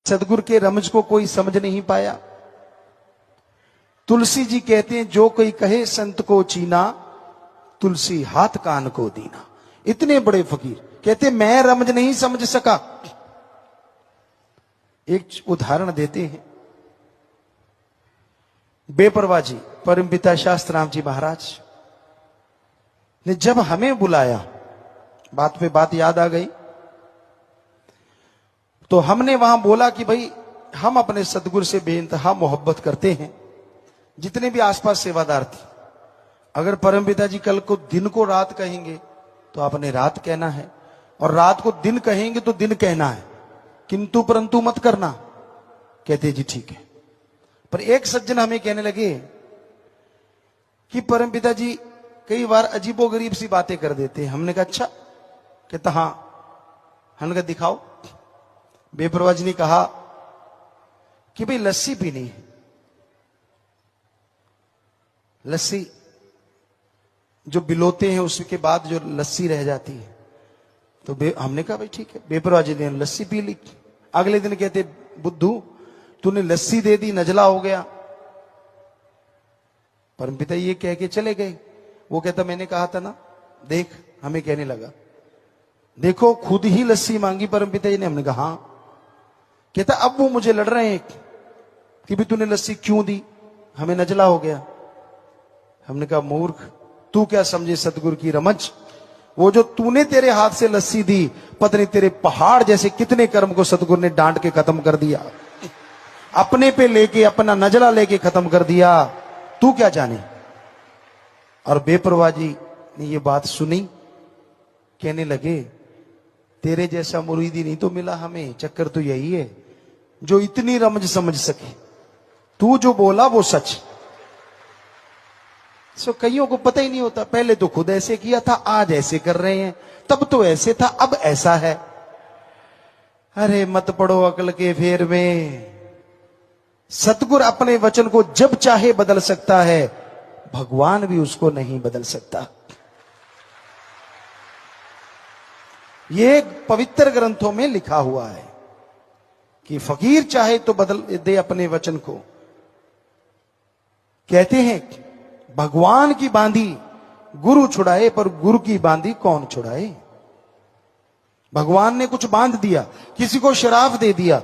सदगुरु के रमज को कोई समझ नहीं पाया। तुलसी जी कहते हैं जो कोई कहे संत को चीना, तुलसी हाथ कान को दीना। इतने बड़े फकीर कहते मैं रमज नहीं समझ सका। एक उदाहरण देते हैं। बेपरवाह जी परमपिता शास्त्राम जी महाराज ने जब हमें बुलाया, बात पे बात याद आ गई, तो हमने वहां बोला कि भाई हम अपने सदगुरु से बेइंतहा मोहब्बत करते हैं। जितने भी आसपास सेवादार थे, अगर परमपिता जी कल को दिन को रात कहेंगे तो आपने रात कहना है, और रात को दिन कहेंगे तो दिन कहना है, किंतु परंतु मत करना। कहते जी ठीक है। पर एक सज्जन हमें कहने लगे कि परमपिता जी कई बार अजीबोगरीब सी बातें कर देते हैं। हमने कहा अच्छा। कहता हाँ। हमने कहा दिखाओ। बेपरवाह जी ने कहा कि भाई लस्सी पीनी है। लस्सी जो बिलोते हैं उसके बाद जो लस्सी रह जाती है, तो हमने कहा भाई ठीक है। बेपरवाह जी ने लस्सी पी ली। अगले दिन कहते बुद्धू तूने लस्सी दे दी, नजला हो गया। परमपिता ये कह के चले गए। वो कहता मैंने कहा था ना, देख हमें कहने लगा, देखो खुद ही लस्सी मांगी परमपिता जी ने। हमने कहा हाँ। कहता अब वो मुझे लड़ रहे हैं कि भी तूने लस्सी क्यों दी, हमें नजला हो गया। हमने कहा मूर्ख, तू क्या समझे सतगुरु की रमज। वो जो तूने तेरे हाथ से लस्सी दी, पता नहीं तेरे पहाड़ जैसे कितने कर्म को सतगुरु ने डांट के खत्म कर दिया, अपने पे लेके अपना नजला लेके खत्म कर दिया। तू क्या जाने। और बेपरवाह जी ने ये बात सुनी, कहने लगे तेरे जैसा मुरीदी नहीं तो मिला हमें। चक्कर तो यही है जो इतनी रमज समझ सके। तू जो बोला वो सच। सो कईयों को पता ही नहीं होता, पहले तो खुद ऐसे किया था, आज ऐसे कर रहे हैं, तब तो ऐसे था, अब ऐसा है। अरे मत पड़ो अकल के फेर में। सतगुरु अपने वचन को जब चाहे बदल सकता है, भगवान भी उसको नहीं बदल सकता। ये पवित्र ग्रंथों में लिखा हुआ है कि फकीर चाहे तो बदल दे अपने वचन को। कहते हैं भगवान की बांधी गुरु छुड़ाए, पर गुरु की बांधी कौन छुड़ाए। भगवान ने कुछ बांध दिया, किसी को शराफ दे दिया,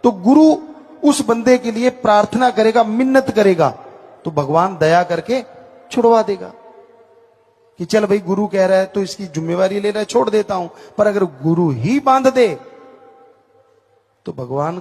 तो गुरु उस बंदे के लिए प्रार्थना करेगा, मिन्नत करेगा, तो भगवान दया करके छुड़वा देगा कि चल भाई गुरु कह रहा है तो इसकी जिम्मेवारी ले रहा है, छोड़ देता हूं। पर अगर गुरु ही बांध दे तो भगवान